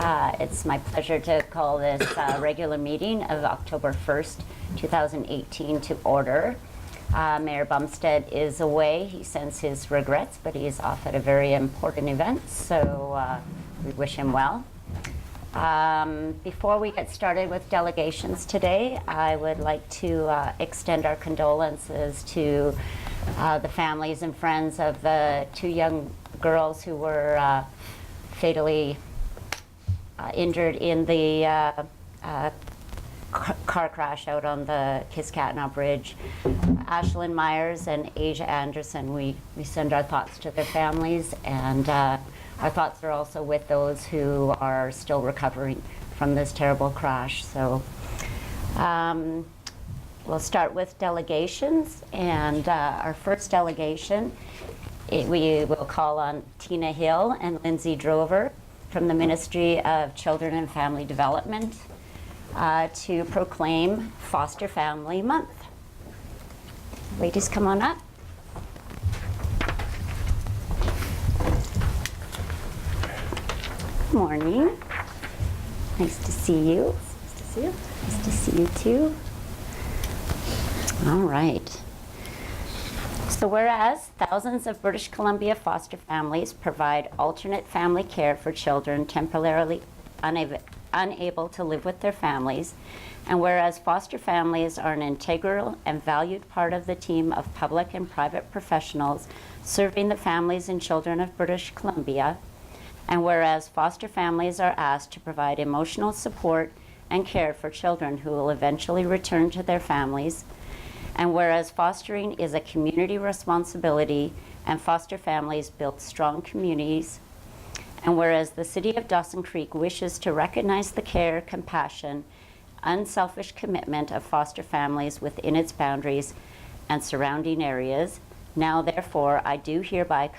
It's my pleasure to call this regular meeting of October 1st, 2018 to order. Mayor Bumstead is away. He sends his regrets, but he is off at a very important event, so we wish him well. Before we get started with delegations today, I would like to extend our condolences to the families and friends of the two young girls who were fatally injured in the car crash out on the Kiskatna Bridge. Ashlyn Myers and Asia Anderson, we send our thoughts to their families, and our thoughts are also with those who are still recovering from this terrible crash. So we'll start with delegations, and our first delegation, we will call on Tina Hill and Lindsay Drover from the Ministry of Children and Family Development to proclaim Foster Family Month. Ladies, come on up. Good morning. Nice to see you. Nice to see you. Nice to see you too. All right. So whereas thousands of British Columbia foster families provide alternate family care for children temporarily unable to live with their families, and whereas foster families are an integral and valued part of the team of public and private professionals serving the families and children of British Columbia, and whereas foster families are asked to provide emotional support and care for children who will eventually return to their families, and whereas fostering is a community responsibility and foster families build strong communities, and whereas the City of Dawson Creek wishes to recognize the care, compassion, unselfish commitment of foster families within its boundaries and surrounding areas, now therefore I do hereby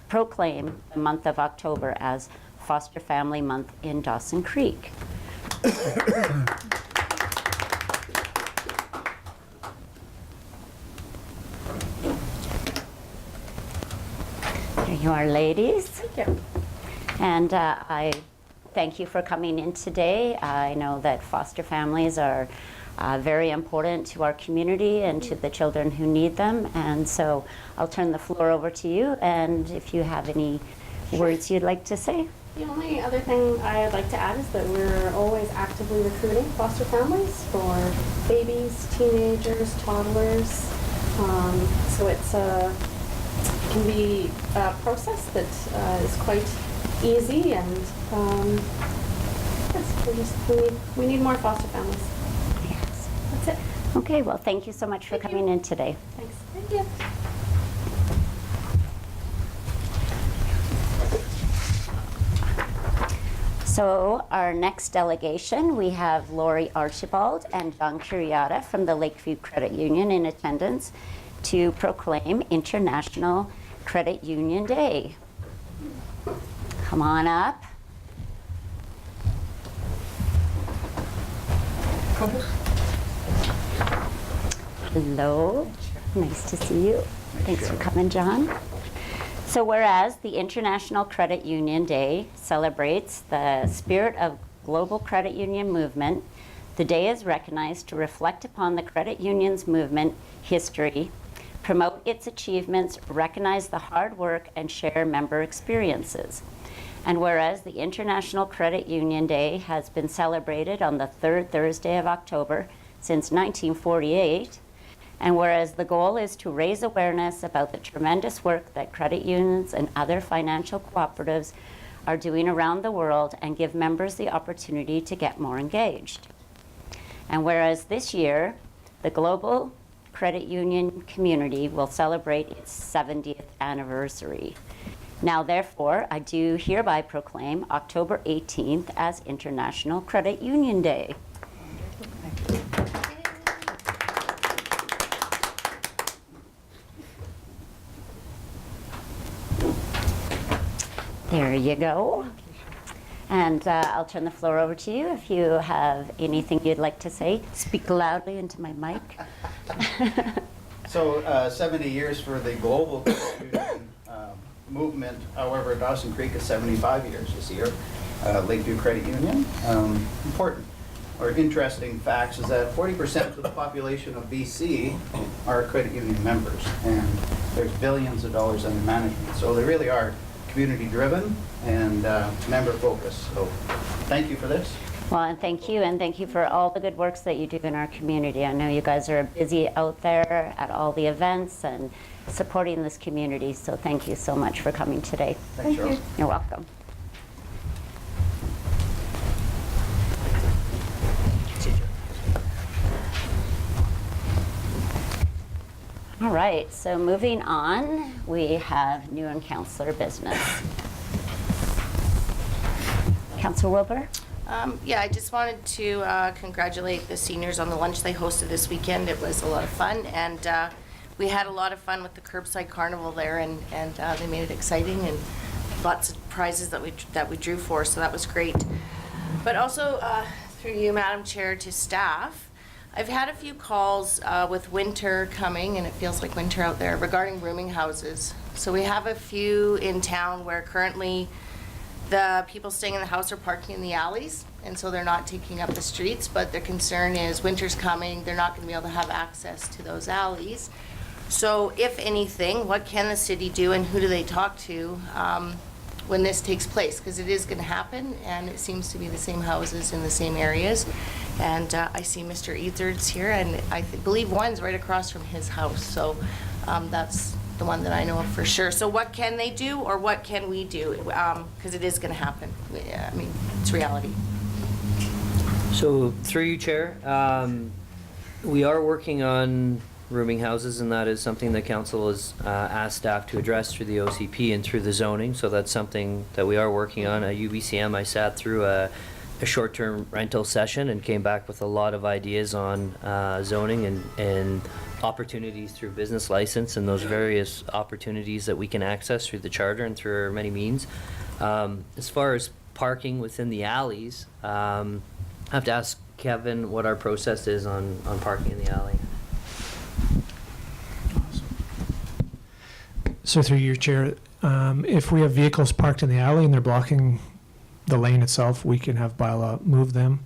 proclaim the month of October as Foster Family Month in Dawson Creek. There you are, ladies. Thank you. And I thank you for coming in today. I know that foster families are very important to our community and to the children who need them. And so I'll turn the floor over to you, and if you have any words you'd like to say. The only other thing I'd like to add is that we're always actively recruiting foster families for babies, teenagers, toddlers. So it's can be a process that is quite easy, and yes, we need more foster families. Yes. That's it. Okay, well, thank you so much for coming in today. Thanks. Thank you. So our next delegation, we have Lori Archibald and John Curiata from the Lakeview Credit Union in attendance to proclaim International Credit Union Day. Come on up. Hello. Nice to see you. Thanks for coming, John. So whereas the International Credit Union Day celebrates the spirit of global credit union movement, the day is recognized to reflect upon the credit union's movement history, promote its achievements, recognize the hard work, and share member experiences. And whereas the International Credit Union Day has been celebrated on the third Thursday of October since 1948, and whereas the goal is to raise awareness about the tremendous work that credit unions and other financial cooperatives are doing around the world and give members the opportunity to get more engaged. And whereas this year, the global credit union community will celebrate its 70th anniversary. Now, therefore, I do hereby proclaim October 18th as International Credit Union Day. There you go. And I'll turn the floor over to you if you have anything you'd like to say. Speak loudly into my mic. So 70 years for the global credit union movement. However, Dawson Creek is 75 years this year. Lakeview Credit Union. Important or interesting facts is that 40% of the population of BC are credit union members, and there's billions of dollars under management. So they really are community-driven and member-focused. So thank you for this. Well, and thank you for all the good works that you do in our community. I know you guys are busy out there at all the events and supporting this community, so thank you so much for coming today. Thanks, Cheryl. You're welcome. All right, so moving on, we have new and councillor business. Councillor Wilbur? Yeah, I just wanted to congratulate the seniors on the lunch they hosted this weekend. It was a lot of fun, and we had a lot of fun with the curbside carnival there, and they made it exciting, and lots of prizes that we drew for, so that was great. But also, through you, Madam Chair, to staff, I've had a few calls with winter coming, and it feels like winter out there, regarding rooming houses. So we have a few in town where currently the people staying in the house are parking in the alleys, and so they're not taking up the streets, but their concern is winter's coming, they're not going to be able to have access to those alleys. So if anything, what can the city do, and who do they talk to when this takes place? Because it is going to happen, and it seems to be the same houses in the same areas. And I see Mr. Eathard's here, and I believe one's right across from his house, so that's the one that I know of for sure. So what can they do, or what can we do? Because it is going to happen. I mean, it's reality. So through you, Chair, we are working on rooming houses, and that is something that council has asked staff to address through the OCP and through the zoning. So that's something that we are working on. At UBCM, I sat through a short-term rental session and came back with a lot of ideas on zoning and opportunities through business license and those various opportunities that we can access through the charter and through our many means. As far as parking within the alleys, I have to ask Kevin what our process is on parking in the alley. So through your chair, if we have vehicles parked in the alley and they're blocking the lane itself, we can have bylaw move them.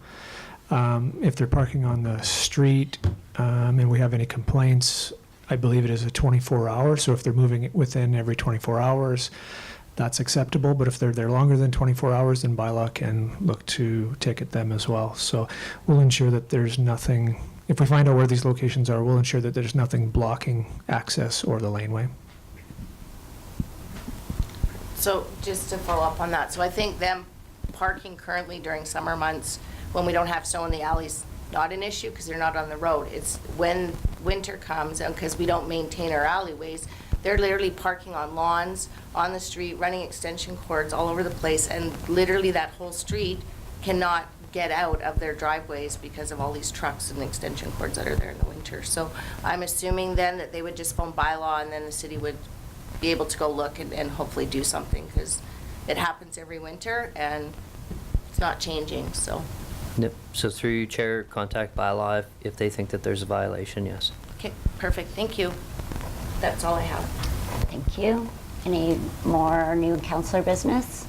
If they're parking on the street and we have any complaints, I believe it is a 24-hour. So if they're moving it within every 24 hours, that's acceptable. But if they're there longer than 24 hours, then bylaw can look to ticket them as well. So we'll ensure that there's nothing, if we find out where these locations are, we'll ensure that there's nothing blocking access or the laneway. So just to follow up on that, so I think them parking currently during summer months when we don't have snow in the alleys, not an issue because they're not on the road. It's when winter comes, and because we don't maintain our alleyways, they're literally parking on lawns, on the street, running extension cords all over the place, and literally that whole street cannot get out of their driveways because of all these trucks and extension cords that are there in the winter. So I'm assuming then that they would just phone bylaw, and then the city would be able to go look and hopefully do something, because it happens every winter and it's not changing. So Yep. So through you, Chair, contact bylaw if they think that there's a violation, yes. okay, perfect, thank you. That's all I have. Thank you. Any more new councillor business?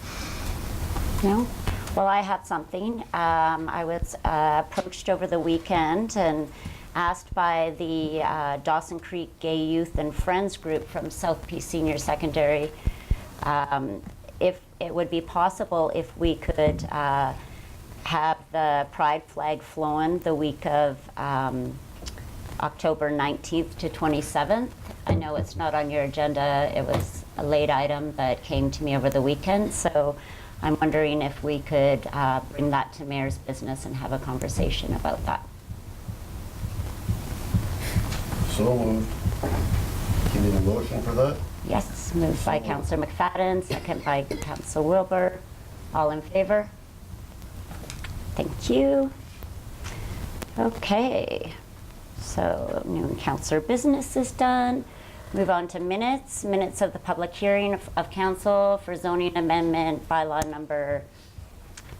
No? Well, I have something. I was approached over the weekend and asked by the Dawson Creek Gay Youth and Friends group from South Peace Senior Secondary if it would be possible if we could have the pride flag flown the week of October 19th to 27th. I know it's not on your agenda. It was a late item that came to me over the weekend, so I'm wondering if we could bring that to Mayor's business and have a conversation about that. So moved. You need a motion for that? Yes, moved by Councillor McFadden, second by Councillor Wilbur. All in favor? Thank you. Okay, so new councillor business is done. Move on to minutes. Minutes of the public hearing of council for zoning amendment bylaw number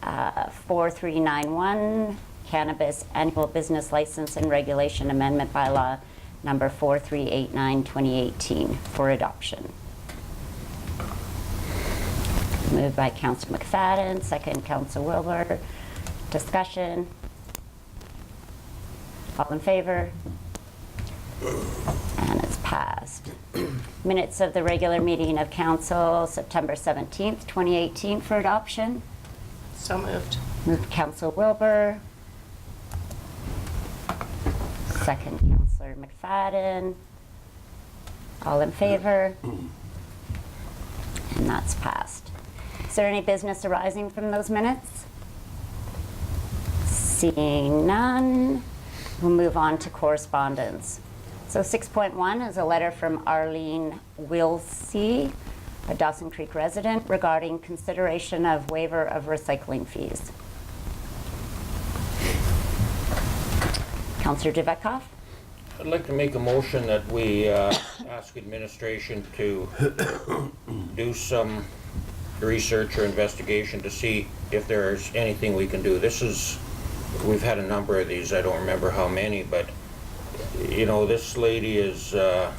4391, cannabis annual business license and regulation amendment bylaw number 4389 2018 for adoption. Moved by Councillor McFadden, second Councillor Wilbur. Discussion. All in favor? And it's passed. Minutes of the regular meeting of council, September 17th, 2018 for adoption. So moved. Moved Councillor Wilbur. Second Councillor McFadden. All in favor? And that's passed. Is there any business arising from those minutes? Seeing none, we'll move on to correspondence. So 6.1 is a letter from Arlene Wilsey, a Dawson Creek resident, regarding consideration of waiver of recycling fees. Councillor Dubikoff? I'd like to make a motion that we ask administration to do some research or investigation to see if there's anything we can do. We've had a number of these, I don't remember how many, but you know, this lady is, you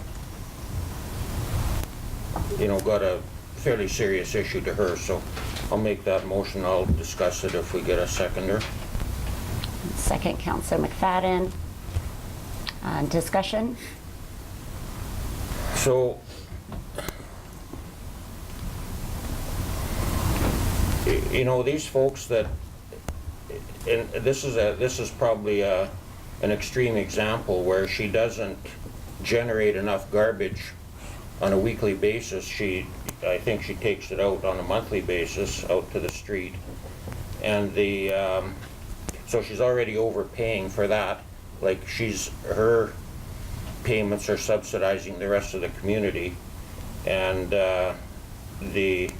know, got a fairly serious issue to her, so I'll make that motion. I'll discuss it if we get a seconder. Second, Councillor McFadden. Discussion? So, you know, these folks that, and this is probably an extreme example where she doesn't generate enough garbage on a weekly basis. I think she takes it out on a monthly basis out to the street, and so she's already overpaying for that. Like her payments are subsidizing the rest of the community, and the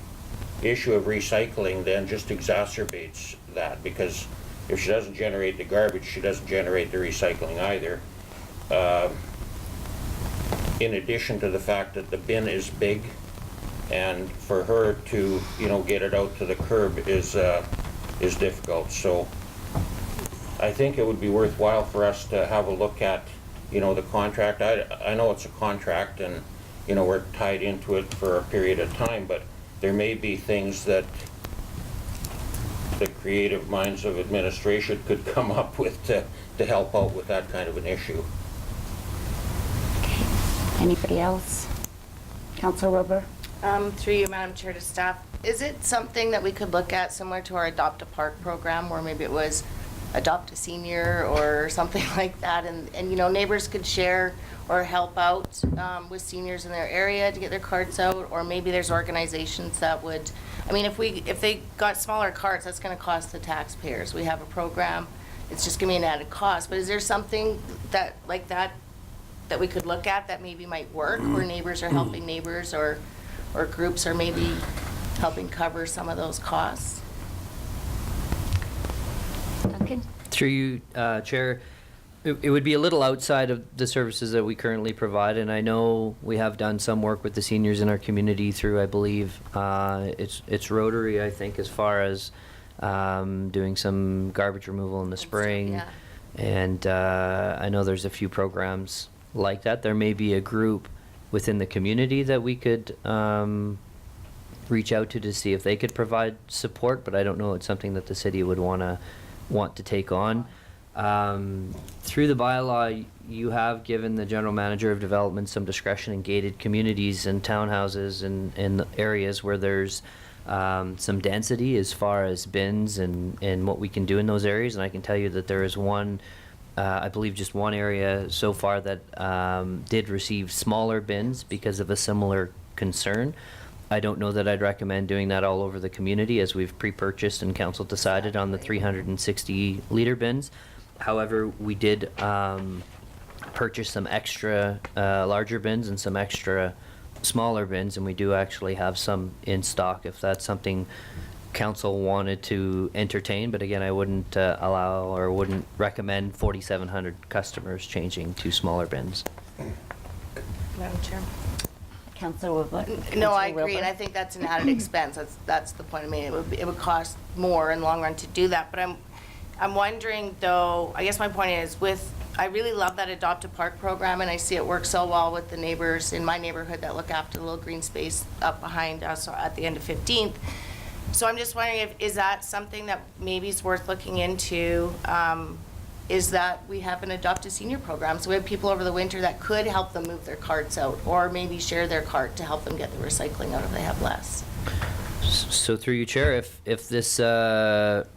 issue of recycling then just exacerbates that, because if she doesn't generate the garbage, she doesn't generate the recycling either. In addition to the fact that the bin is big, and for her to, you know, get it out to the curb is difficult. So I think it would be worthwhile for us to have a look at, you know, the contract. I know it's a contract, and you know, we're tied into it for a period of time, but there may be things that the creative minds of administration could come up with to help out with that kind of an issue. Anybody else? Councillor Wilbur? Through you, Madam Chair, to staff, is it something that we could look at similar to our Adopt a Park program, where maybe it was Adopt a Senior or something like that, and you know, neighbors could share or help out with seniors in their area to get their carts out, or maybe there's organizations that would, I mean, if they got smaller carts, that's going to cost the taxpayers. We have a program, it's just going to be an added cost, but is there something that like that we could look at that maybe might work, where neighbors are helping neighbors, or groups are maybe helping cover some of those costs? Duncan? Through you, Chair, it would be a little outside of the services that we currently provide, and I know we have done some work with the seniors in our community through, I believe, it's Rotary, I think, as far as doing some garbage removal in the spring. Yeah. And I know there's a few programs like that. There may be a group within the community that we could reach out to see if they could provide support, but I don't know it's something that the city would want to take on. Through the bylaw, you have given the general manager of development some discretion in gated communities and townhouses and in areas where there's some density as far as bins and what we can do in those areas. And I can tell you that there is one, I believe just one area so far that did receive smaller bins because of a similar concern. I don't know that I'd recommend doing that all over the community, as we've pre-purchased and council decided on the 360 liter bins. However, we did purchase some extra larger bins and some extra smaller bins, and we do actually have some in stock if that's something council wanted to entertain. But again, I wouldn't allow or wouldn't recommend 4,700 customers changing to smaller bins. Madam Chair. Councillor Wilbur? No, I agree, and I think that's an added expense. That's the point I made. It would cost more in the long run to do that. But I'm wondering, though, I guess my point is, I really love that Adopt a Park program, and I see it work so well with the neighbors in my neighborhood that look after the little green space up behind us at the end of 15th. So I'm just wondering if, is that something that maybe is worth looking into? Is that we have an Adopt a Senior program, so we have people over the winter that could help them move their carts out, or maybe share their cart to help them get the recycling out if they have less. So through you, Chair, if this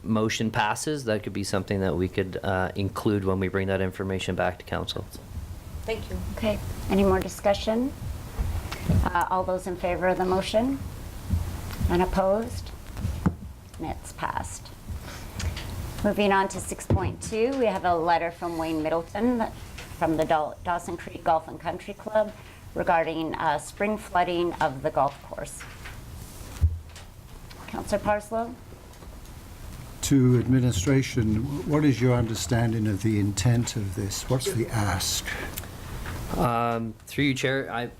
motion passes, that could be something that we could include when we bring that information back to council. Thank you. Okay, any more discussion? All those in favor of the motion? And opposed? And it's passed. Moving on to 6.2, we have a letter from Wayne Middleton from the Dawson Creek Golf and Country Club regarding spring flooding of the golf course. Councillor Parslow? To administration, what is your understanding of the intent of this? What's the ask? Through you, Chair,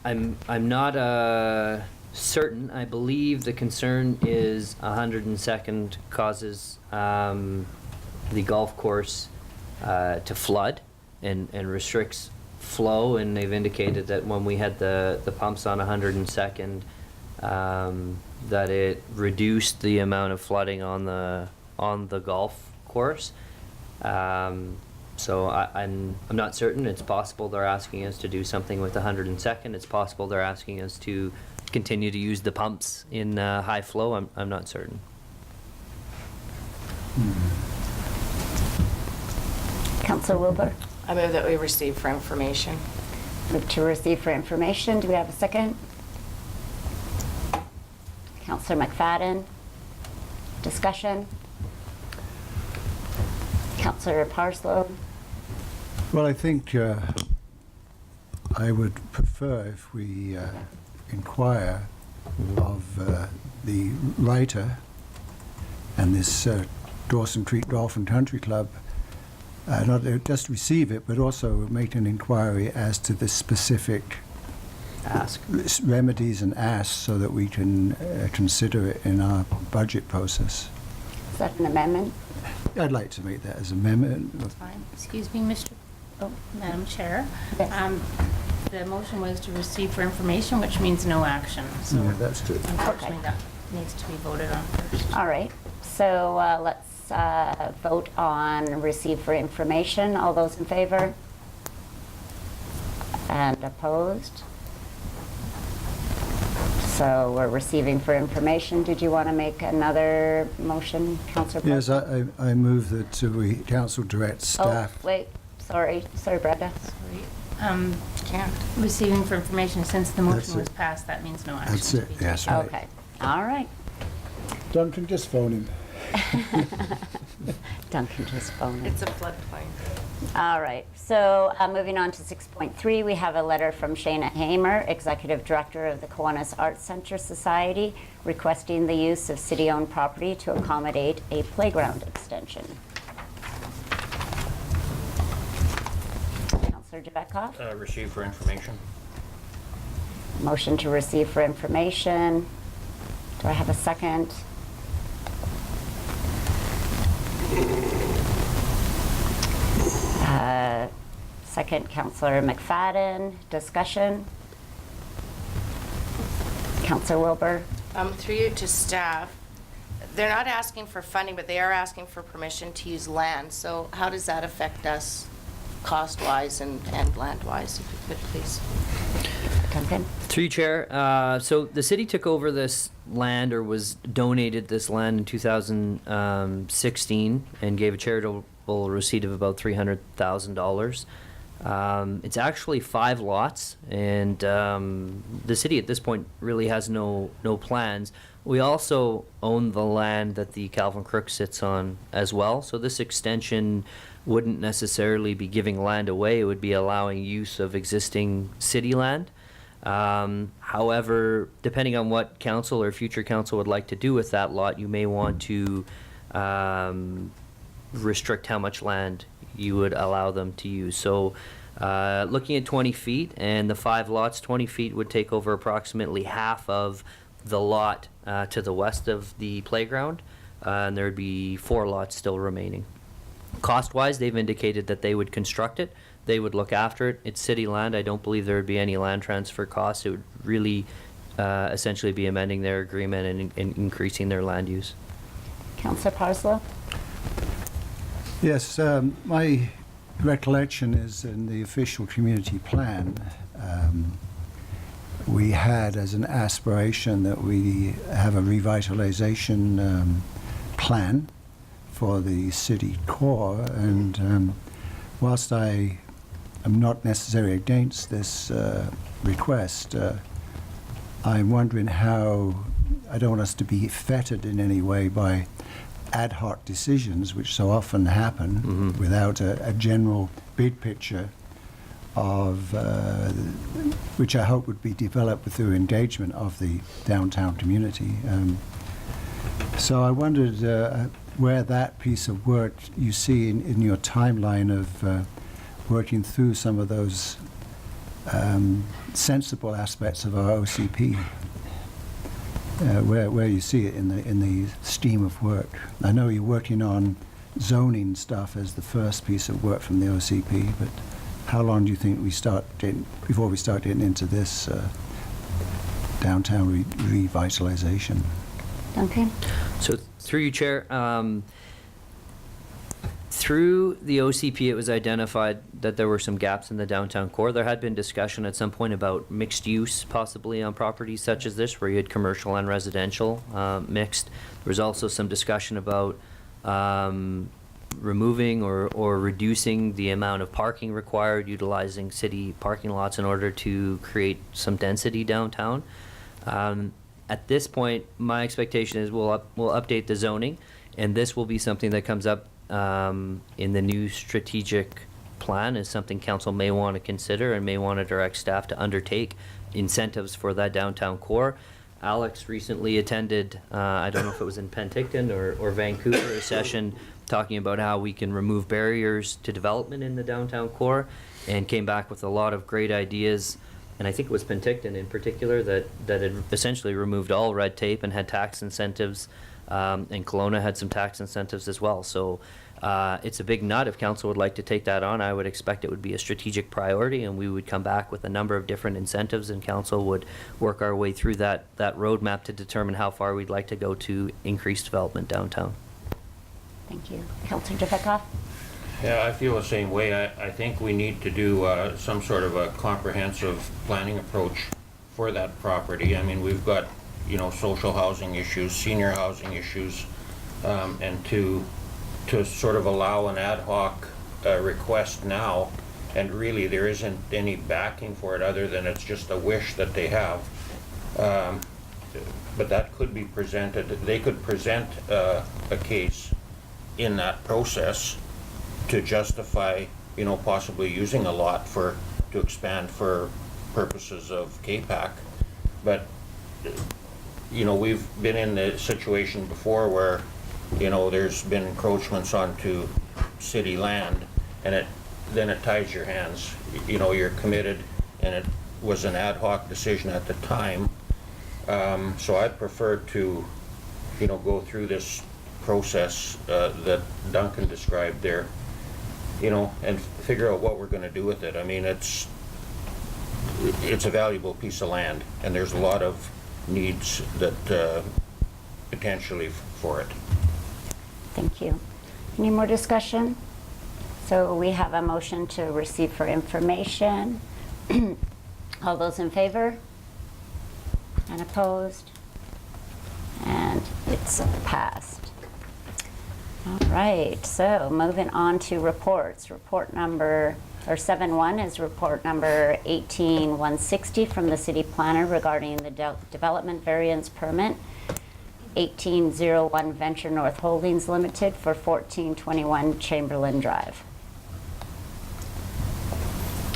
I'm not certain. I believe the concern is 102nd causes the golf course to flood and restricts flow, and they've indicated that when we had the pumps on 102nd, that it reduced the amount of flooding on the golf course. So I'm not certain. It's possible they're asking us to do something with 102nd. It's possible they're asking us to continue to use the pumps in high flow. I'm not certain. Councillor Wilbur? I move that we receive for information. Move to receive for information. Do we have a second? Councillor McFadden? Discussion? Councillor Parslow? Well, I think I would prefer if we inquire of the writer and this Dawson Creek Golf and Country Club, not just receive it, but also make an inquiry as to the specific remedies and asks so that we can consider it in our budget process. Is that an amendment? I'd like to make that as an amendment. Fine. Excuse me, Madam Chair. Yes. The motion was to receive for information, which means no action. So Yeah, that's good. unfortunately, Okay. that needs to be voted on first. All right. So let's vote on receive for information. All those in favor? And opposed? So we're receiving for information. Did you want to make another motion, Councillor? Yes, I move that we council direct staff. Oh, wait. Sorry, Brenda. Sorry. Can't. Receiving for information, since the That's motion was it. passed, that means no action. That's to it, be yes. taken. Right. Okay. All right. Duncan, just phone him. Duncan just phoned in. It's a floodplain. All right, so moving on to 6.3, we have a letter from Shana Hamer, Executive Director of the Kiwanis Arts Center Society, requesting the use of city-owned property to accommodate a playground extension. Councillor Javetkov? Receive for information. Motion to receive for information. Do I have a second? Second, Councillor McFadden. Discussion? Councillor Wilbur? Through you to staff, they're not asking for funding, but they are asking for permission to use land. So how does that affect us cost-wise and land-wise, if you could, please? Duncan? Through you, Chair. So the city took over this land, or was donated this land in 2016, and gave a charitable receipt of about $300,000. It's actually 5 lots, and the city at this point really has no plans. We also own the land that the Calvin Crook sits on as well, so this extension wouldn't necessarily be giving land away. It would be allowing use of existing city land. However, depending on what council or future council would like to do with that lot, you may want to restrict how much land you would allow them to use. So looking at 20 feet and the 5 lots, 20 feet would take over approximately half of the lot to the west of the playground, and there would be 4 lots still remaining. Cost-wise, they've indicated that they would construct it. They would look after it. It's city land. I don't believe there would be any land transfer costs. It would really essentially be amending their agreement and increasing their land use. Councillor Parslow? Yes, my recollection is in the official community plan, we had as an aspiration that we have a revitalization plan for the city core, and whilst I am not necessarily against this request, I'm wondering how, I don't want us to be fettered in any way by ad hoc decisions, which so often happen without a general big picture of, which I hope would be developed through engagement of the downtown community. So I wondered where that piece of work you see in your timeline of working through some of those sensible aspects of our OCP, where you see it in the stream of work. I know you're working on zoning stuff as the first piece of work from the OCP, but how long do you think before we start getting into this downtown revitalization? Duncan? So through you, Chair, through the OCP, it was identified that there were some gaps in the downtown core. There had been discussion at some point about mixed use, possibly on properties such as this, where you had commercial and residential mixed. There was also some discussion about removing or reducing the amount of parking required, utilizing city parking lots in order to create some density downtown. At this point, my expectation is we'll update the zoning, and this will be something that comes up in the new strategic plan, is something council may want to consider and may want to direct staff to undertake incentives for that downtown core. Alex recently attended, I don't know if it was in Penticton or Vancouver, a session talking about how we can remove barriers to development in the downtown core, and came back with a lot of great ideas. And I think it was Penticton in particular that had essentially removed all red tape and had tax incentives, and Kelowna had some tax incentives as well. So it's a big nut. If council would like to take that on, I would expect it would be a strategic priority, and we would come back with a number of different incentives, and council would work our way through that roadmap to determine how far we'd like to go to increase development downtown. Thank you. Councillor Dubikoff? Yeah, I feel the same way. I think we need to do some sort of a comprehensive planning approach for that property. I mean, we've got, social housing issues, senior housing issues, and to sort of allow an ad hoc request now, and really there isn't any backing for it other than it's just a wish that they have. But that could be presented. They could present a case in that process to justify, possibly using a lot to expand for purposes of KPAC. But, we've been in the situation before where, there's been encroachments onto city land, and then it ties your hands. You're committed, and it was an ad hoc decision at the time. So I'd prefer to, go through this process that Duncan described there, and figure out what we're going to do with it. I mean, it's a valuable piece of land, and there's a lot of needs that potentially for it. Thank you. Any more discussion? So we have a motion to receive for information. All those in favor? And opposed? And it's passed. All right, so moving on to reports. Report number, or 7-1 is report number 18-160 from the city planner regarding the development variance permit 1801 Venture North Holdings Limited for 1421 Chamberlain Drive.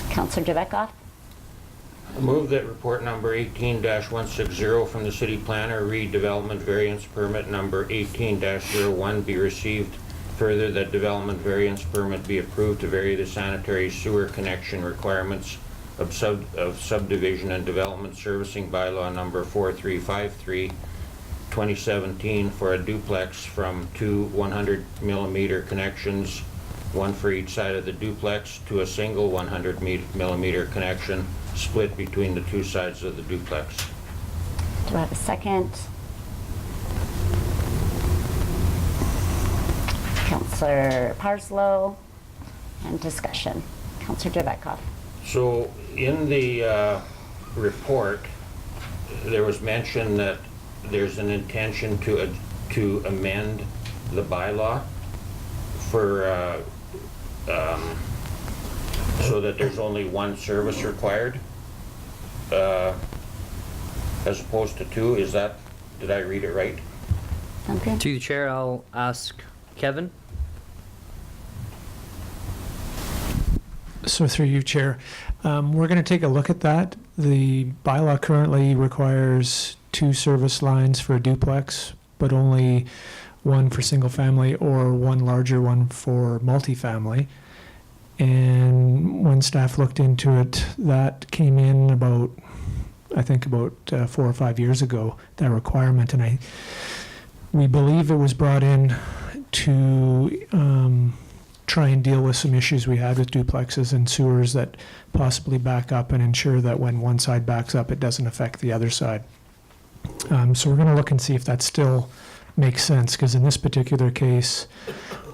Councillor Dubikoff? I move that report number 18-160 from the city planner, redevelopment variance permit number 18-01 be received. Further, that development variance permit be approved to vary the sanitary sewer connection requirements of subdivision and development servicing bylaw number 4353 2017 for a duplex from two 100-millimeter connections, one for each side of the duplex, to a single 100-millimeter connection split between the two sides of the duplex. Do I have a second? Councillor Parslow, and discussion. Councillor Javetkov. So in the report, there was mention that there's an intention to amend the bylaw for, so that there's only one service required, as opposed to two. Is that, did I read it right? Okay. To the chair, I'll ask Kevin. So through you, Chair, we're going to take a look at that. The bylaw currently requires 2 service lines for a duplex, but only 1 for single family or 1 larger one for multifamily. And when staff looked into it, that came in about, I think about 4 or 5 years ago, that requirement. And we believe it was brought in to try and deal with some issues we had with duplexes and sewers that possibly back up and ensure that when one side backs up, it doesn't affect the other side. So we're going to look and see if that still makes sense, because in this particular case,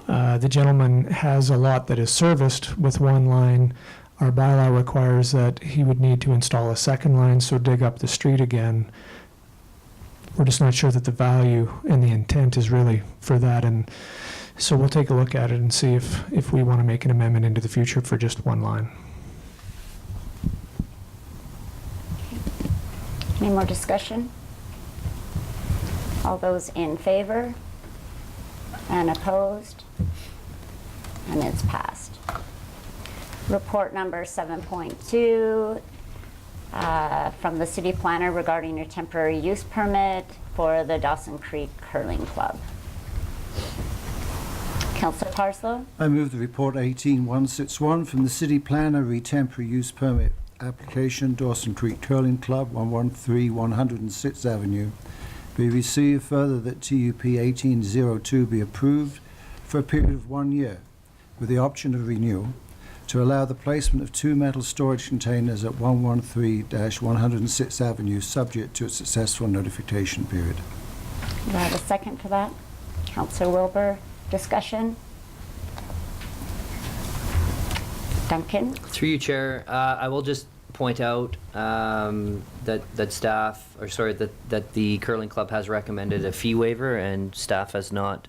the gentleman has a lot that is serviced with 1 line. Our bylaw requires that he would need to install a 2nd line, so dig up the street again. We're just not sure that the value and the intent is really for that, and so we'll take a look at it and see if we want to make an amendment into the future for just 1 line. Any more discussion? All those in favor and opposed? And it's passed. Report number 7.2 from the city planner regarding your temporary use permit for the Dawson Creek Curling Club. Councillor Parslow? I move the report 18161 from the city planner, re-temporary use permit application, Dawson Creek Curling Club, 113 106th Avenue, be received. Further, that TUP 1802 be approved for a period of 1 year with the option of renewal to allow the placement of 2 metal storage containers at 113-106th Avenue, subject to a successful notification period. Do I have a second for that? Councillor Wilbur, discussion? Duncan? Through you, Chair, I will just point out that staff, or sorry, that the curling club has recommended a fee waiver, and staff has not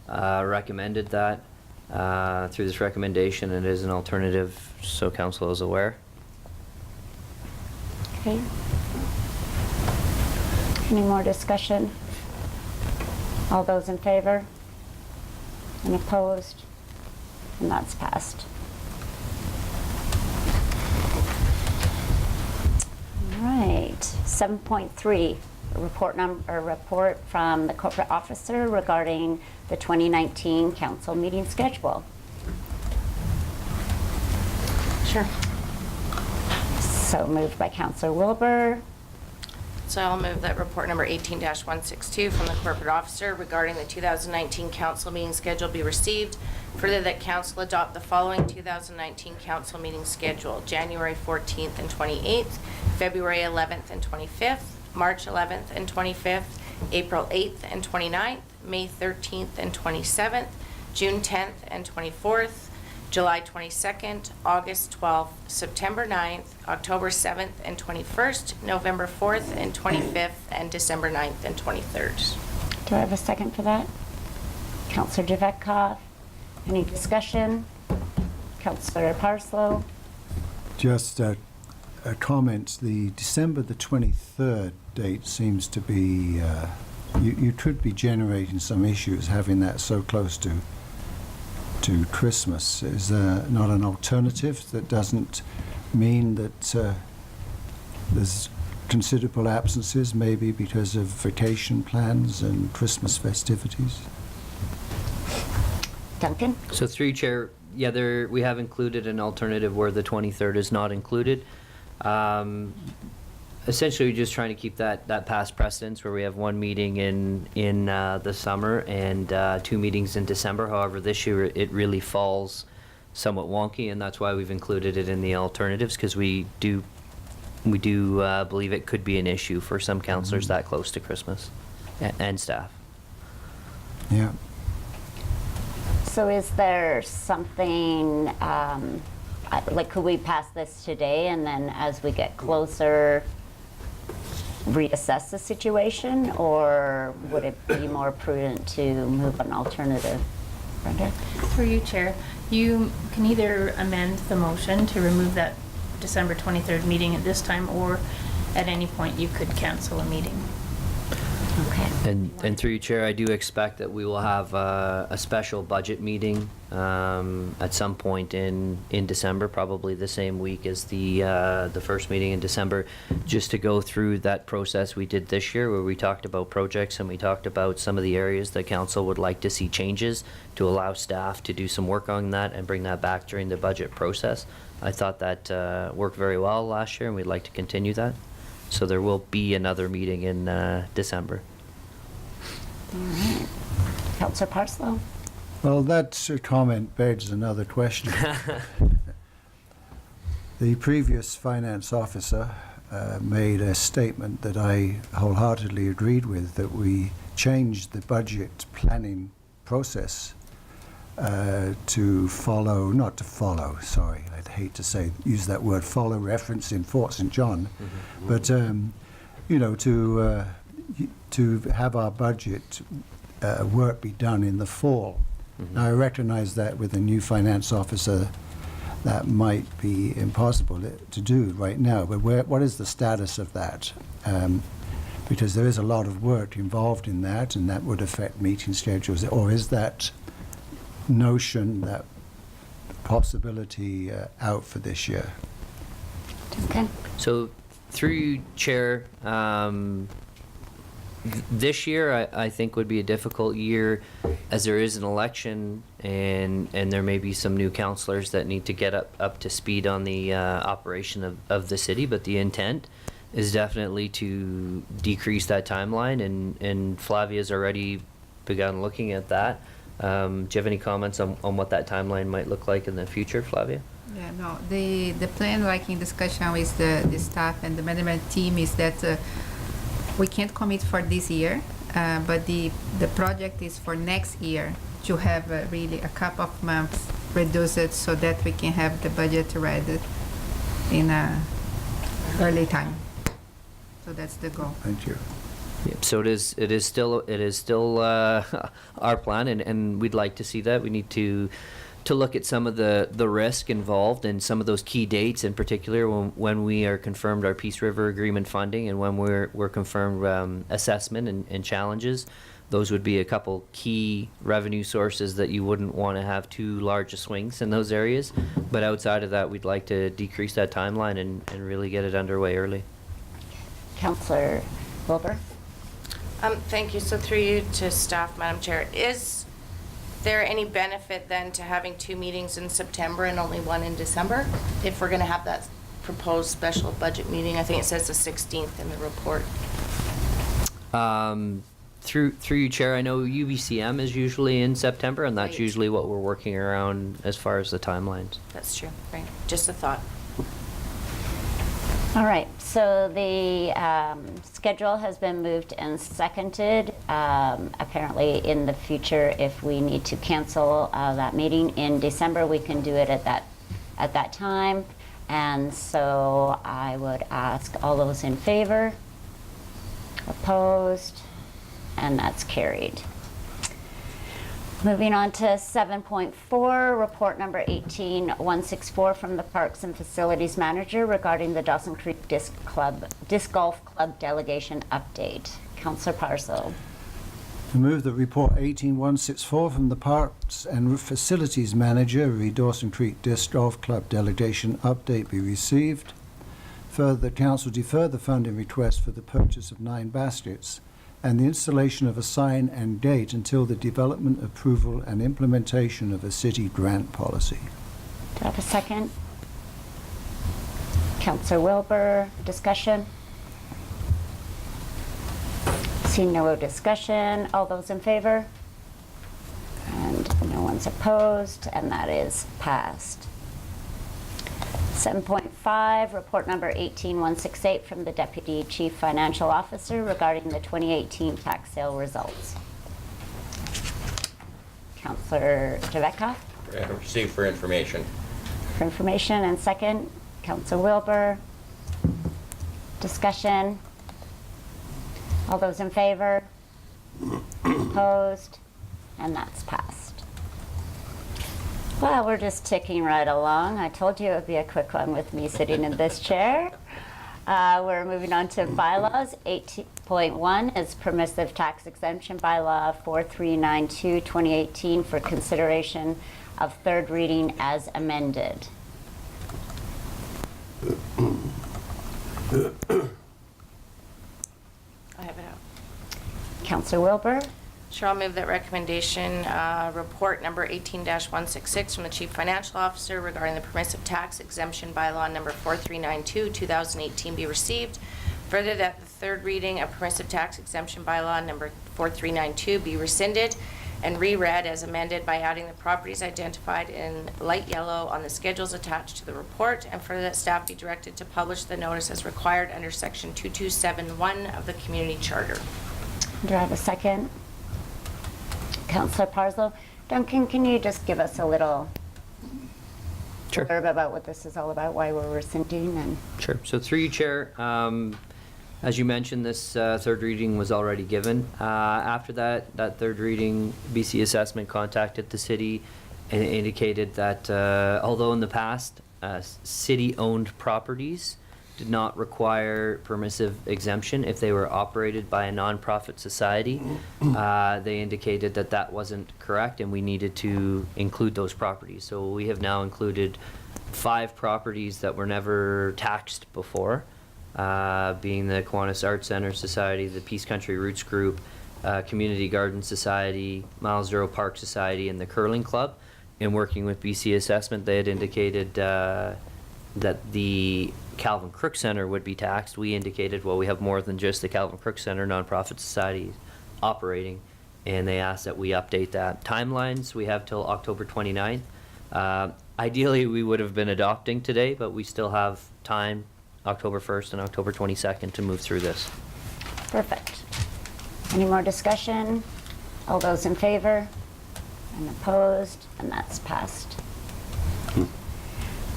recommended that through this recommendation. It is an alternative, so council is aware. Okay. Any more discussion? All those in favor? And opposed? And that's passed. All right, 7.3, a report from the corporate officer regarding the 2019 council meeting schedule. Sure. So moved by Councillor Wilbur. So I'll move that report number 18-162 from the corporate officer regarding the 2019 council meeting schedule be received. Further, that council adopt the following 2019 council meeting schedule: January 14th and 28th, February 11th and 25th, March 11th and 25th, April 8th and 29th, May 13th and 27th, June 10th and 24th, July 22nd, August 12th, September 9th, October 7th and 21st, November 4th and 25th, and December 9th and 23rd. Do I have a second for that? Councillor Javetkov. Any discussion? Councillor Parslow. Just a comment, the December the 23rd date seems to be, you could be generating some issues having that so close to Christmas. Is there not an alternative that doesn't mean that there's considerable absences, maybe because of vacation plans and Christmas festivities? Duncan? So through you, Chair, yeah, we have included an alternative where the 23rd is not included. Essentially, we're just trying to keep that past precedence where we have 1 meeting in the summer and 2 meetings in December. However, this year it really falls somewhat wonky, and that's why we've included it in the alternatives, because we do we do believe it could be an issue for some councillors that close to Christmas and staff. Yeah. So is there something, like could we pass this today and then as we get closer, reassess the situation? Or would it be more prudent to move an alternative? Brenda? Through you, Chair, you can either amend the motion to remove that December 23rd meeting at this time, or at any point you could cancel a meeting. Okay. And through you, Chair, I do expect that we will have a special budget meeting at some point in December, probably the same week as the first meeting in December, just to go through that process we did this year, where we talked about projects and we talked about some of the areas that council would like to see changes, to allow staff to do some work on that and bring that back during the budget process. I thought that worked very well last year, and we'd like to continue that. So there will be another meeting in December. All right. Councillor Parslow? Well, that comment begs another question. The previous finance officer made a statement that I wholeheartedly agreed with, that we changed the budget planning process to follow, not to follow, sorry, I'd hate to say, use that word follow reference in Fort St. John, but, you know, to have our budget work be done in the fall. Now, I recognize that with a new finance officer, that might be impossible to do right now, but what is the status of that? Because there is a lot of work involved in that, and that would affect meeting schedules, or is that notion, that possibility out for this year? Okay. So through you, Chair, this year I think would be a difficult year, as there is an election and there may be some new councillors that need to get up to speed on the operation of the city, but the intent is definitely to decrease that timeline, and Flavia's already begun looking at that. Do you have any comments on what that timeline might look like in the future, Flavia? Yeah, no, the plan, like in discussion with the staff and the management team, is that we can't commit for this year, but the project is for next year, to have really a couple of months reduced so that we can have the budget ready in a early time. So that's the goal. Thank you. Yep. So it is still our plan, and we'd like to see that. We need to look at some of the risk involved and some of those key dates, in particular when we are confirmed our Peace River Agreement funding and when we're confirmed assessment and challenges. Those would be a couple key revenue sources that you wouldn't want to have too large a swings in those areas. But outside of that, we'd like to decrease that timeline and really get it underway early. Councillor Wilbur? Thank you. So through you to staff, Madam Chair, is there any benefit then to having 2 meetings in September and only 1 in December, if we're going to have that proposed special budget meeting? I think it says the 16th in the report. Through you, Chair, I know UBCM is usually in September, and that's Right. usually what we're working around as far as the timelines. That's true, right? Just a thought. All right, so the schedule has been moved and seconded. Apparently, in the future, if we need to cancel that meeting in December, we can do it at that time. And so I would ask all those in favor, opposed, and that's carried. Moving on to 7.4, report number 18164 from the Parks and Facilities Manager regarding the Dawson Creek Disc Golf Club delegation update. Councillor Parslow. To move that report 18164 from the Parks and Facilities Manager, re Dawson Creek Disc Golf Club delegation update be received. Further, that council defer the funding request for the purchase of 9 baskets and the installation of a sign and gate until the development, approval, and implementation of a city grant policy. Do I have a second? Councillor Wilbur, discussion? See no discussion. All those in favor? And no one's opposed, and that is passed. 7.5, report number 18168 from the Deputy Chief Financial Officer regarding the 2018 tax sale results. Councillor Javetkov Receive for information. for information, and second, Councillor Wilbur. Discussion. All those in favor? Opposed? And that's passed. Well, we're just ticking right along. I told you it would be a quick one with me sitting in this chair. We're moving on to bylaws. 8.1 is permissive tax exemption bylaw 4392 2018 for consideration of third reading as amended. I have it out. Councillor Wilbur. Sure, I'll move that recommendation, report number 18-166 from the Chief Financial Officer regarding the permissive tax exemption bylaw number 4392, 2018 be received. Further, that the third reading of permissive tax exemption bylaw number 4392 be rescinded and reread as amended by adding the properties identified in light yellow on the schedules attached to the report, and further that staff be directed to publish the notice as required under section 2271 of the Community Charter. Do I have a second? Councillor Parslow. Duncan, can you just give us a little blurb about what this is all about, why we're rescinding? And Sure. So through you, Chair, as you mentioned, this third reading was already given. After that third reading, BC Assessment contacted the city and indicated that although in the past city-owned properties did not require permissive exemption if they were operated by a nonprofit society, they indicated that that wasn't correct and we needed to include those properties. So we have now included 5 properties that were never taxed before, being the Kiwanis Arts Center Society, the Peace Country Roots Group, Community Garden Society, Miles Zero Park Society, and the Curling Club. In working with BC Assessment, they had indicated that the Calvin Crook Center would be taxed. We indicated, well, we have more than just the Calvin Crook Center nonprofit society operating, and they asked that we update that. Timelines, we have till October 29th. Ideally, we would have been adopting today, but we still have time, October 1st and October 22nd, to move through this. perfect. Any more discussion? All those in favor? And opposed? And that's passed.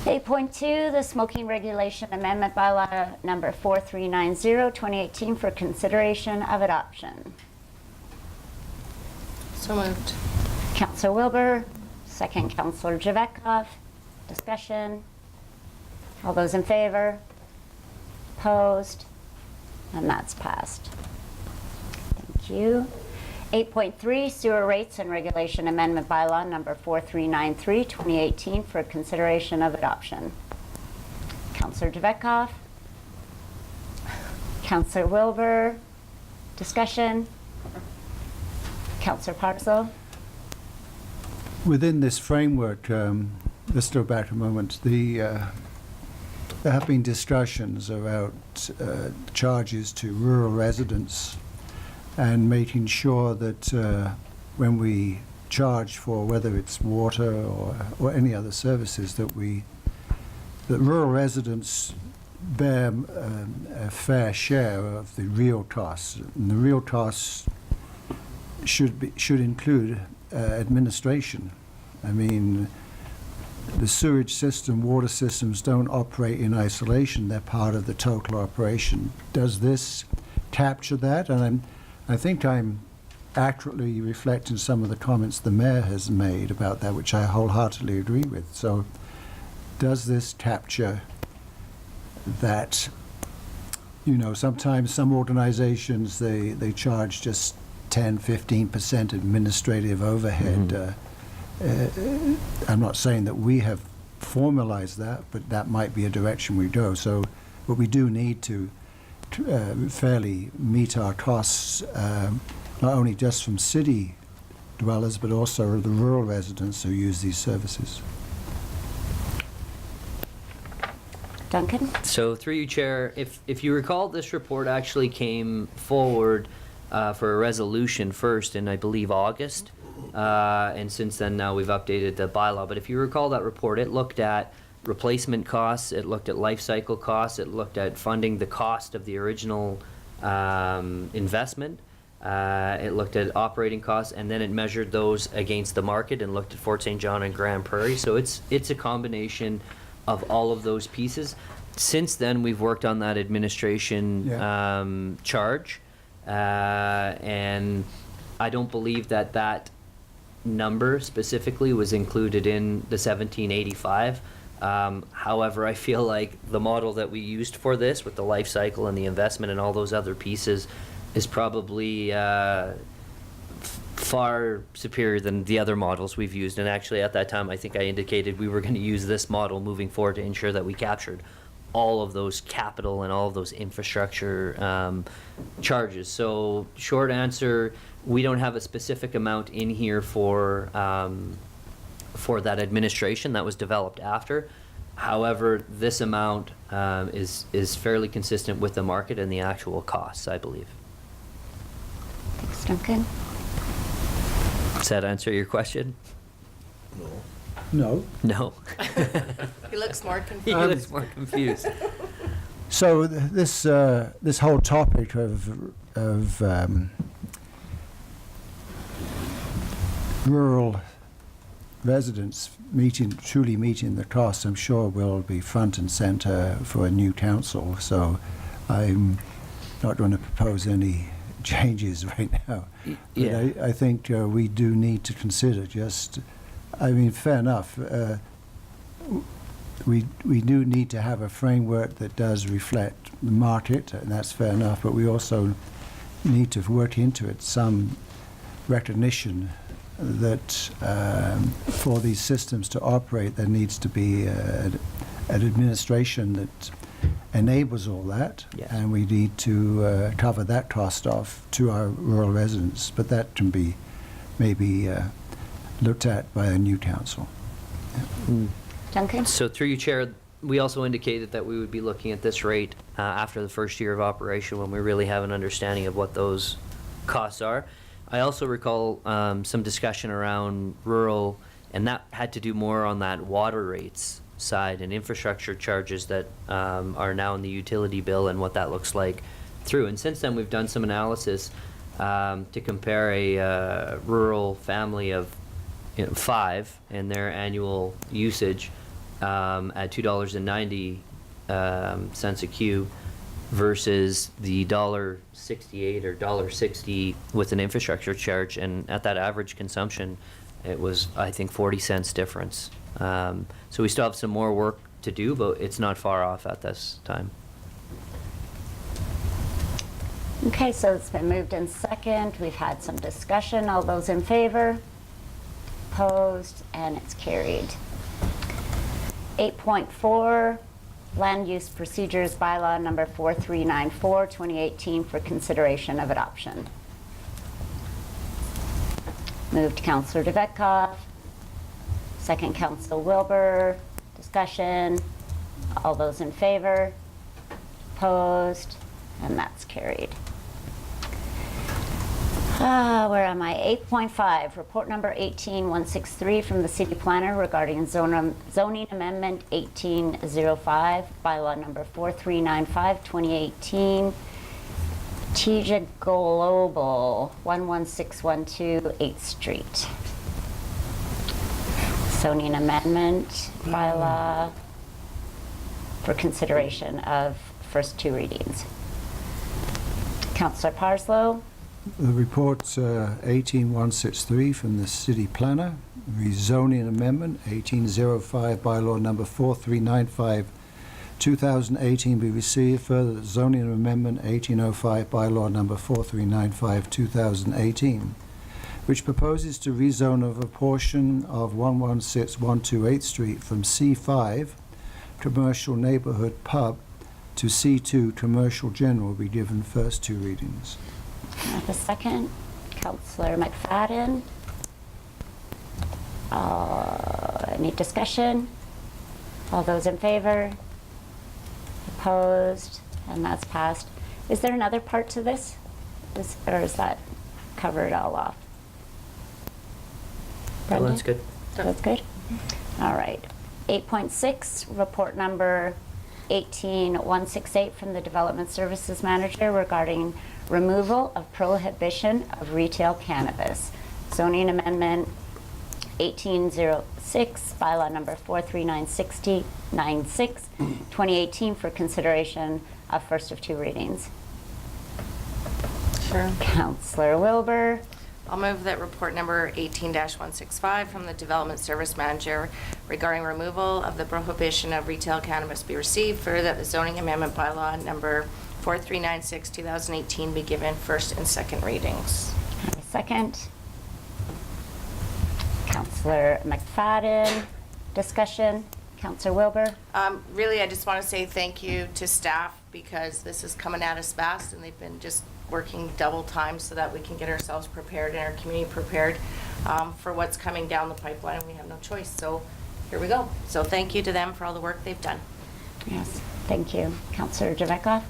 8.2, the Smoking Regulation Amendment Bylaw number 4390, 2018 for consideration of adoption. So moved. Councillor Wilbur, second Councillor Javetkov. Discussion. All those in favor? Opposed? And that's passed. Thank you. 8.3, Sewer Rates and Regulation Amendment Bylaw number 4393, 2018 for consideration of adoption. Councillor Javetkov. Councillor Wilbur. Discussion. Councillor Parslow. Within this framework, let's go back a moment. There have been discussions about charges to rural residents and making sure that when we charge for whether it's water or any other services that rural residents bear a fair share of the real costs. And the real costs should include administration. I mean, the sewage system, water systems don't operate in isolation. They're part of the total operation. Does this capture that? And I think I'm accurately reflecting some of the comments the mayor has made about that, which I wholeheartedly agree with. So does this capture that, sometimes some organizations, they charge just 10-15% administrative overhead. I'm not saying that we have formalized that, but that might be a direction we go. So, but we do need to fairly meet our costs, not only just from city dwellers, but also the rural residents who use these services. Duncan? So through you, Chair, if you recall, this report actually came forward for a resolution first in, I believe, August. And since then, now we've updated the bylaw. But if you recall that report, it looked at replacement costs, it looked at life cycle costs, it looked at funding the cost of the original investment. It looked at operating costs, and then it measured those against the market and looked at Fort St. John and Grand Prairie. So it's a combination of all of those pieces. Since then, we've worked on that administration charge, and I don't believe that number specifically was included in the 1785. However, I feel like the model that we used for this, with the life cycle and the investment and all those other pieces, is probably far superior than the other models we've used. And actually, at that time, I think I indicated we were going to use this model moving forward to ensure that we captured all of those capital and all of those infrastructure charges. So, short answer, we don't have a specific amount in here for that administration that was developed after. However, this amount is fairly consistent with the market and the actual costs, I believe. Thanks, Duncan. Does that answer your question? No. No. He looks more He confused. looks more confused. So this whole topic of rural residents truly meeting the costs, I'm sure will be front and centre for a new council. So I'm not going to propose any changes right now. Yeah. But I think we do need to consider fair enough. We do need to have a framework that does reflect the market, and that's fair enough, but we also need to work into it some recognition that for these systems to operate, there needs to be an administration that enables all that, Yes. and we need to cover that cost off to our rural residents, but that can be maybe looked at by a new council. Duncan? So through you, Chair, we also indicated that we would be looking at this rate after the first year of operation, when we really have an understanding of what those costs are. I also recall some discussion around rural, and that had to do more on that water rates side and infrastructure charges that are now in the utility bill and what that looks like through. And since then, we've done some analysis to compare a rural family of 5 and their annual usage at $2.90 a cube versus the $1.68 or $1.60 with an infrastructure charge, and at that average consumption, it was, I think, 40 cents difference. So we still have some more work to do, but it's not far off at this time. Okay, so it's been moved in second. We've had some discussion. All those in favor? Opposed? And it's carried. 8.4, Land Use Procedures Bylaw number 4394, 2018 for consideration of adoption. Moved Councillor Dvetkov. Second Councillor Wilbur. Discussion. All those in favor? Opposed? And that's carried. Where am I? 8.5, report number 18163 from the city planner regarding zoning amendment 1805, bylaw number 4395, 2018, Tija Global, 11612 8th Street. Zoning amendment bylaw for consideration of first 2 readings. Councillor Parslow. The report's 18163 from the city planner, rezoning amendment 1805, bylaw number 4395, 2018 be received. Further, the zoning amendment 1805, bylaw number 4395, 2018, which proposes to rezone of a portion of 11612 8th Street from C5 commercial neighborhood pub to C2 commercial general, be given first 2 readings. Have a second. Councillor McFadden. Any discussion? All those in favor? Opposed? And that's passed. Is there another part to this? Or is that covered all off? Well, Brendan? that's good. That's good? All right. 8.6, report number 18168 from the Development Services Manager regarding removal of prohibition of retail cannabis. Zoning amendment 1806, bylaw number 43996, 2018 for consideration of first of two readings. Sure. Councillor Wilbur. I'll move that report number 18-165 from the Development Service Manager regarding removal of the prohibition of retail cannabis be received. Further, that the zoning amendment bylaw number 4396, 2018 be given first and second readings. Have a second. Councillor McFadden. Discussion. Councillor Wilbur. Really, I just want to say thank you to staff because this is coming at us fast and they've been just working double time so that we can get ourselves prepared and our community prepared for what's coming down the pipeline. We have no choice. So here we go. So thank you to them for all the work they've done. Yes, thank you. Councillor Javetkov.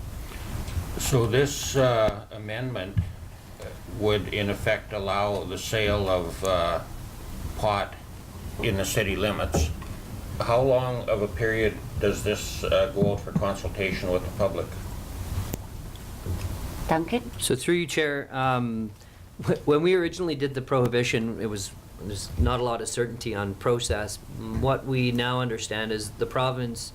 So this amendment would in effect allow the sale of pot in the city limits. How long of a period does this go out for consultation with the public? Duncan. So through you, Chair, when we originally did the prohibition, there's not a lot of certainty on process. What we now understand is the province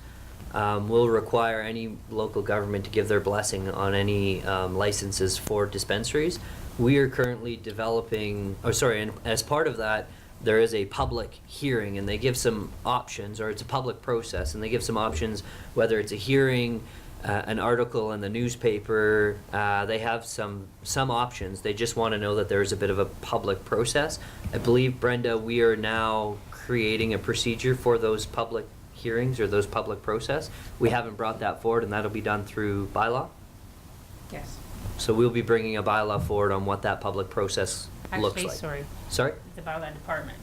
will require any local government to give their blessing on any licenses for dispensaries. We are currently developing, and as part of that, there is a public hearing and they give some options, or it's a public process, and they give some options, whether it's a hearing, an article in the newspaper, they have some options. They just want to know that there's a bit of a public process. I believe, Brenda, we are now creating a procedure for those public hearings or those public process. We haven't brought that forward, and that'll be done through bylaw. Yes. So we'll be bringing a bylaw forward on what that public process looks Actually, like. sorry, Sorry? the bylaw department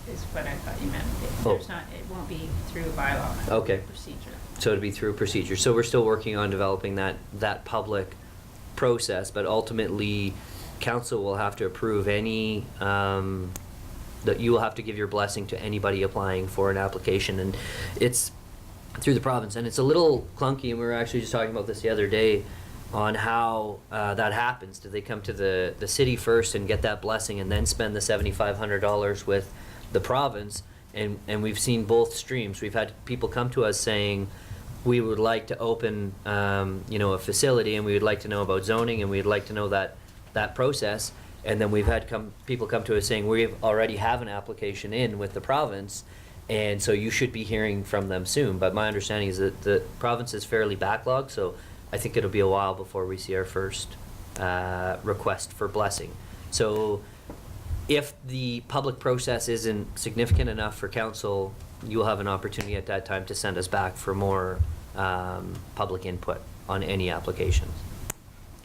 is what I thought you meant. Oh. It won't be through bylaw. Okay. Procedure. So it'd be through procedure. So we're still working on developing that public process, but ultimately, council will have to approve any, that you will have to give your blessing to anybody applying for an application, and it's through the province. And it's a little clunky, and we were actually just talking about this the other day on how that happens. Do they come to the city first and get that blessing and then spend the $7,500 with the province? And we've seen both streams. We've had people come to us saying, we would like to open, a facility, and we would like to know about zoning, and we'd like to know that process. And then we've had people come to us saying, we already have an application in with the province, and so you should be hearing from them soon. But my understanding is that the province is fairly backlogged, so I think it'll be a while before we see our first request for blessing. So if the public process isn't significant enough for council, you'll have an opportunity at that time to send us back for more public input on any applications.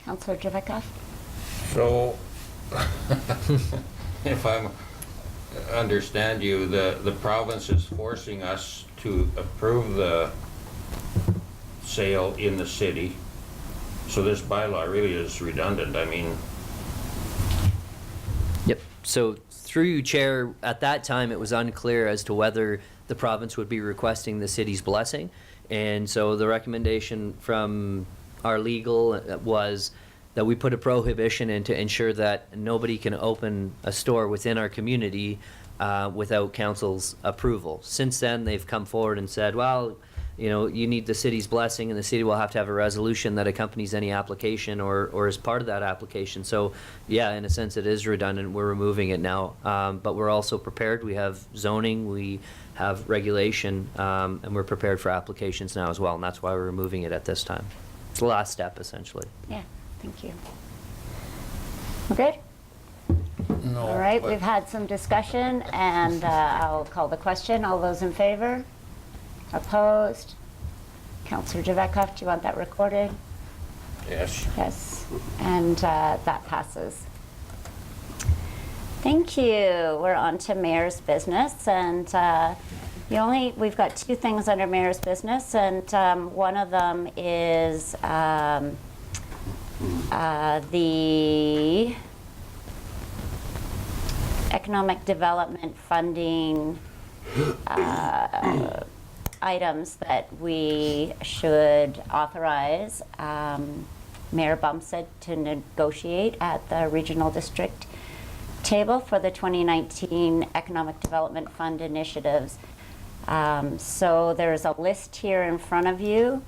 Councillor Javetkov. So, if I understand you, the province is forcing us to approve the sale in the city. So this bylaw really is redundant. I mean, Yep. So through you, Chair, at that time it was unclear as to whether the province would be requesting the city's blessing. And so the recommendation from our legal was that we put a prohibition in to ensure that nobody can open a store within our community without council's approval. Since then, they've come forward and said, well, you need the city's blessing, and the city will have to have a resolution that accompanies any application or is part of that application. So, yeah, in a sense, it is redundant. We're removing it now. But we're also prepared. We have zoning, we have regulation, and we're prepared for applications now as well, and that's why we're removing it at this time. It's the last step, essentially. Yeah, thank you. We're good? no. All right, but- we've had some discussion, and I'll call the question. All those in favor? Opposed? Councillor Javetkov, do you want that recorded? Yes. Yes, and that passes. Thank you. We're on to mayor's business, and we've got two things under mayor's business, and one of them is the economic development funding items that we should authorize Mayor Bumstead to negotiate at the Regional District table for the 2019 Economic Development Fund initiatives. So there's a list here in front of you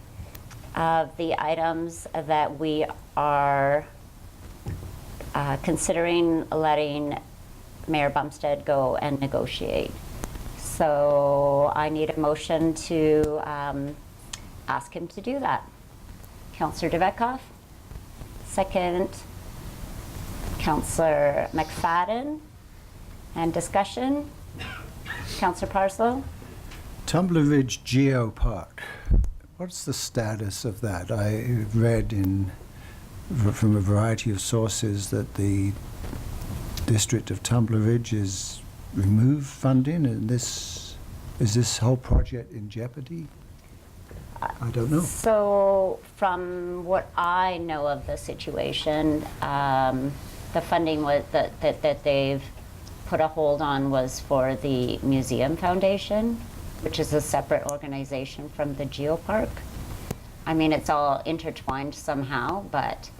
of the items that we are considering letting Mayor Bumstead go and negotiate. So I need a motion to ask him to do that. Councillor Devetkoff, second. Councillor McFadden, and discussion. Councillor Parslow. Tumbler Ridge Geopark. What's the status of that? I read from a variety of sources that the District of Tumbler Ridge has removed funding, and is this whole project in jeopardy? I don't know. So from what I know of the situation, the funding that they've put a hold on was for the Museum Foundation, which is a separate organization from the Geopark. I mean, it's all intertwined somehow, but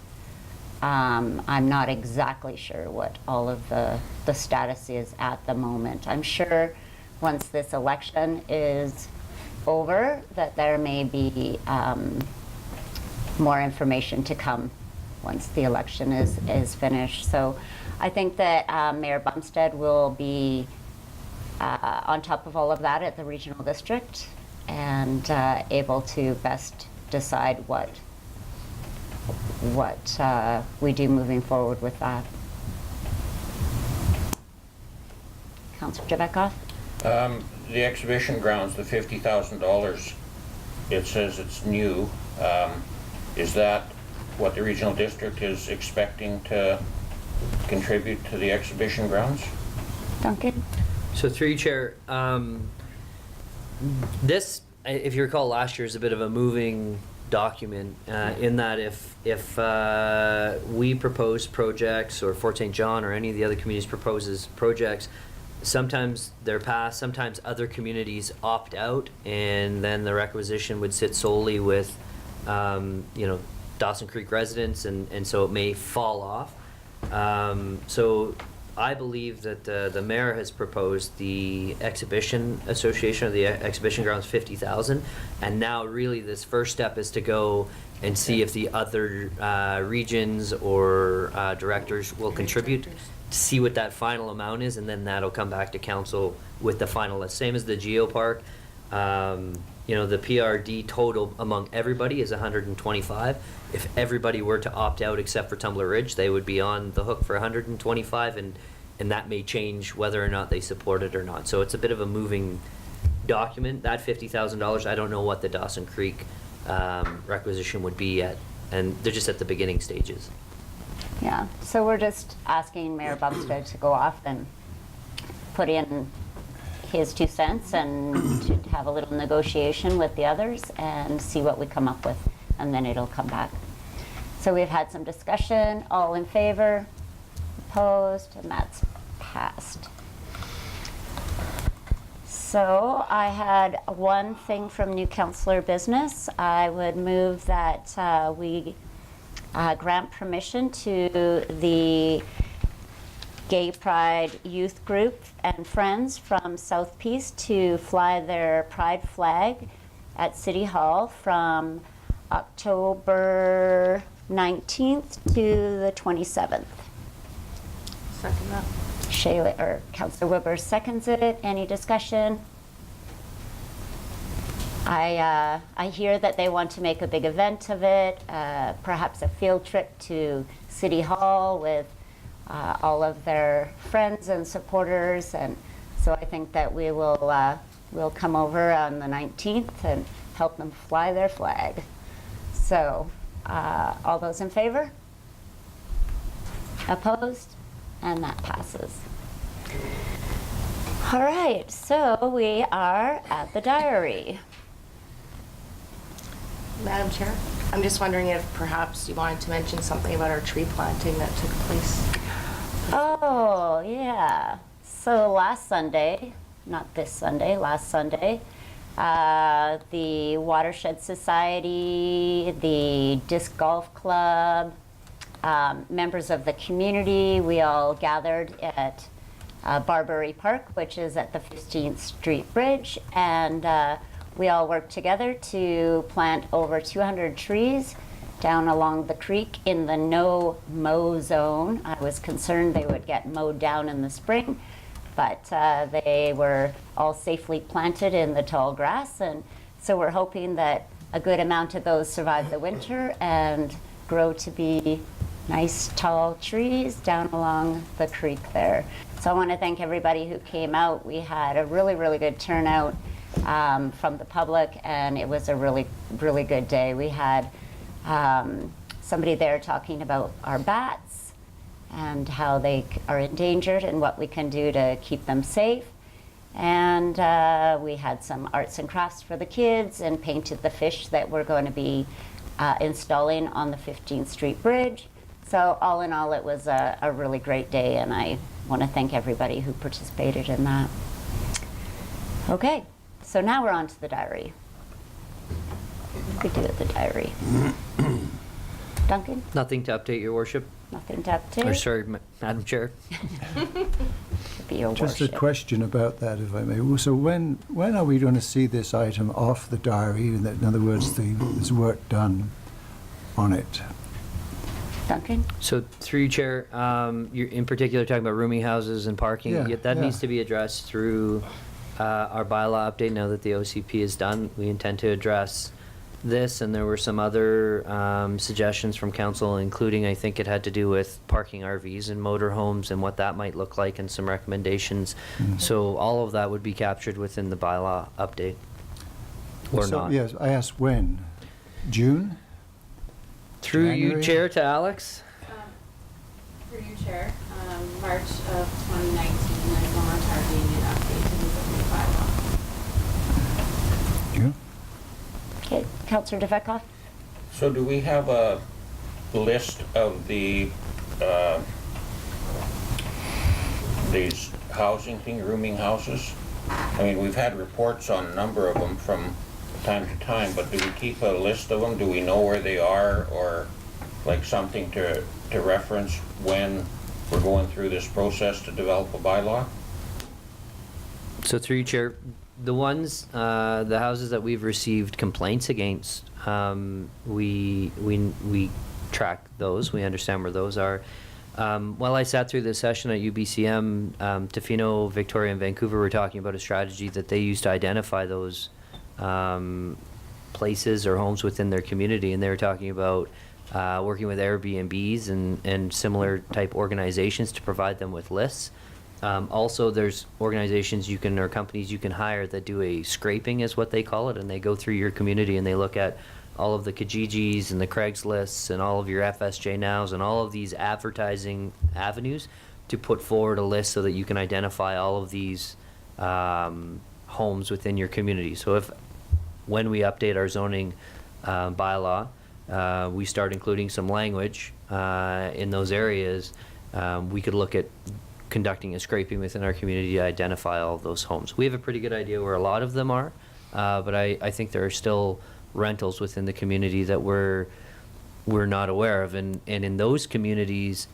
I'm not exactly sure what all of the status is at the moment. I'm sure once this election is over that there may be more information to come once the election is finished. So I think that Mayor Bumstead will be on top of all of that at the regional district and able to best decide what we do moving forward with that. Councillor Javetkov? The exhibition grounds, the $50,000, it says it's new. Is that what the regional district is expecting to contribute to the exhibition grounds? Duncan? So through you, Chair, this, if you recall, last year is a bit of a moving document in that if we propose projects, or Fort St. John or any of the other communities proposes projects, sometimes they're passed, sometimes other communities opt out, and then the requisition would sit solely with Dawson Creek residents, and so it may fall off. So I believe that the mayor has proposed the exhibition association, or the exhibition grounds, 50,000, and now really this first step is to go and see if the other regions or directors will contribute, to see what that final amount is, and then that'll come back to council with the final list. Same as the Geopark. The PRD total among everybody is 125. If everybody were to opt out except for Tumbler Ridge, they would be on the hook for 125, and that may change whether or not they support it or not. So it's a bit of a moving document. That $50,000, I don't know what the Dawson Creek requisition would be at, and they're just at the beginning stages. Yeah, so we're just asking Mayor Bumstead to go off and put in his 2 cents and to have a little negotiation with the others and see what we come up with, and then it'll come back. So we've had some discussion. All in favor? Opposed? And that's passed. So I had one thing from new councillor business. I would move that we grant permission to the Gay Pride Youth Group and Friends from South Peace to fly their pride flag at City Hall from October 19th to the 27th. Second that. Shayla, or Councillor Weber seconds it. Any discussion? I hear that they want to make a big event of it, perhaps a field trip to City Hall with all of their friends and supporters, and so I think that we will we'll come over on the 19th and help them fly their flag. So, all those in favor? Opposed? And that passes. All right, so we are at the diary. Madam Chair, I'm just wondering if perhaps you wanted to mention something about our tree planting that took place. Oh, yeah. So last Sunday, not this Sunday, last Sunday, the Watershed Society, the Disc Golf Club, members of the community. We all gathered at Barbary Park, which is at the 15th Street Bridge, and we all worked together to plant over 200 trees down along the creek in the no-mow zone. I was concerned they would get mowed down in the spring, but they were all safely planted in the tall grass, and so we're hoping that a good amount of those survive the winter and grow to be nice tall trees down along the creek there. So I want to thank everybody who came out. We had a really, really good turnout from the public, and it was a really, really good day. We had somebody there talking about our bats and how they are endangered and what we can do to keep them safe. And we had some arts and crafts for the kids and painted the fish that we're going to be installing on the 15th Street Bridge. So all in all, it was a really great day, and I want to thank everybody who participated in that. Okay, so now we're on to the diary. We could do it, the diary. Duncan? Nothing to update, Your Worship. Nothing to update? Or sorry, Madam Chair. Could be your Just a worship. question about that, if I may. So when are we going to see this item off the diary? In other words, there's work done on it. Duncan? So through you, Chair, you're in particular talking about rooming houses and parking. Yeah, That yeah. needs to be addressed through our bylaw update. Now that the OCP is done, we intend to address this, and there were some other suggestions from council, including I think it had to do with parking RVs and motorhomes and what that might look like, and some recommendations. So all of that would be captured within the bylaw update, or So, not. Yes, I asked when? June? Through you, January? Chair, to Alex. Through you, Chair, March of 2019, is when we're targeting an update to the zoning bylaw. June? Okay, Councillor DeVekoff? So do we have a list of these housing thing, rooming houses? I mean, we've had reports on a number of them from time to time, but do we keep a list of them? Do we know where they are, or like something to reference when we're going through this process to develop a bylaw? So through you, Chair, the ones, the houses that we've received complaints against, we track those. We understand where those are. While I sat through this session at UBCM, Tofino, Victoria, and Vancouver were talking about a strategy that they use to identify those places or homes within their community, and they were talking about working with Airbnbs and similar type organizations to provide them with lists. Also, there's organizations you can, or companies you can hire that do a scraping, is what they call it, and they go through your community and they look at all of the Kijijis and the Craigslists and all of your FSJ Nows and all of these advertising avenues to put forward a list so that you can identify all of these homes within your community. So when we update our zoning bylaw, we start including some language in those areas, we could look at conducting a scraping within our community to identify all of those homes. We have a pretty good idea where a lot of them are, but I think there are still rentals within the community that we're not aware of, and in those communities,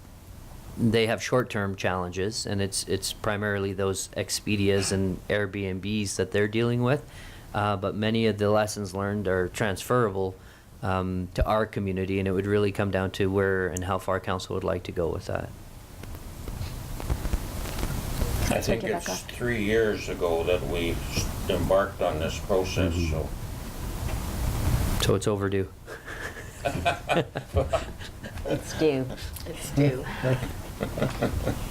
they have short-term challenges, and it's primarily those Expedias and Airbnbs that they're dealing with, but many of the lessons learned are transferable to our community, and it would really come down to where and how far council would like to go with that. I think it's 3 years ago that we embarked on this process, so. So it's overdue. It's due. It's due.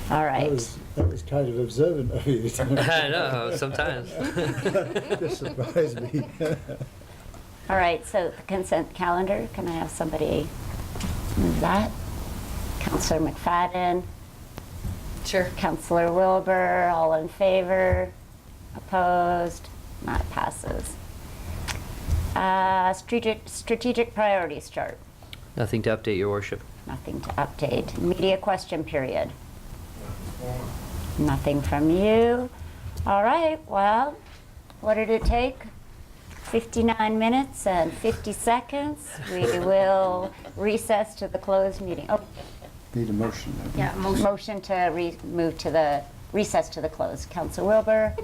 All right. That was kind of observant of you. I know, sometimes. Just surprised me. All right, so the consent calendar, can I have somebody move that? Councillor McFadden, Sure. Councillor Wilbur, all in favor? Opposed? That passes. Strategic priorities chart. Nothing to update, Your Worship. Nothing to update. Media question period. Nothing from you. All right, well, what did it take? 59 minutes and 50 seconds. We will recess to the closed meeting. Oh, Need a motion. Yeah, motion. motion to move to the recess to the closed. Councillor Wilbur,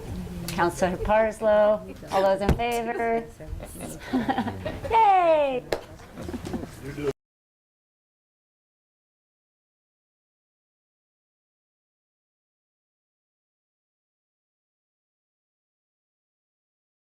Councillor Parslow, all those in favor? Yay!